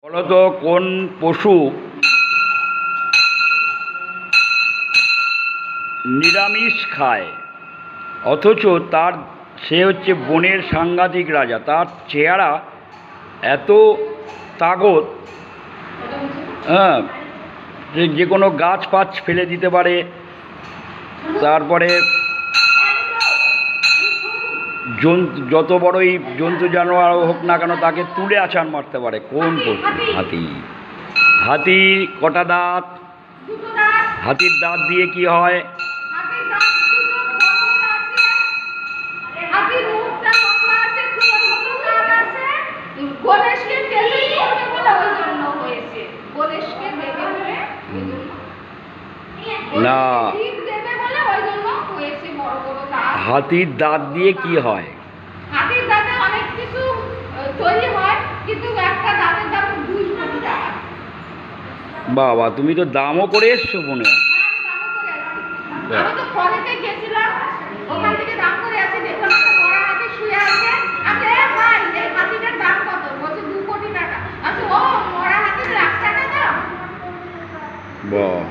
বলতো কোন পশু নিরামিষ খায় অথচ সে হচ্ছে বনের সাংঘাতিক রাজা? তার চেহারা এত তাগত, হ্যাঁ, যে কোনো গাছ ফাছ ফেলে দিতে পারে। তারপরে যত বড়ই জন্তু জানোয়ার হোক না কেন তাকে তুলে আছাড় মারতে পারে। কোন পশু? হাতি। হাতি কটা দাঁত? হাতির দাঁত দিয়ে কি হয়? না, হাতির দাঁত দিয়ে কি হয়? হাতির দাঁতে অনেক কিছু তৈরি হয়, কিন্তু একটা দাঁতের দাম 2 কোটি টাকা। বাবা, তুমি তো দামও করে এসছো মনে হয়। আমি তো কলেজে গেছিলাম, ওখান থেকে দাম করে আসি, দেখলাম একটা বড় হাতি শুয়ে আছে। আমি ভাই এই হাতিটার দাম কত? বলছে 2 কোটি টাকা। আচ্ছা, ও বড় হাতির 1 লাখ টাকা দাম। বাহ।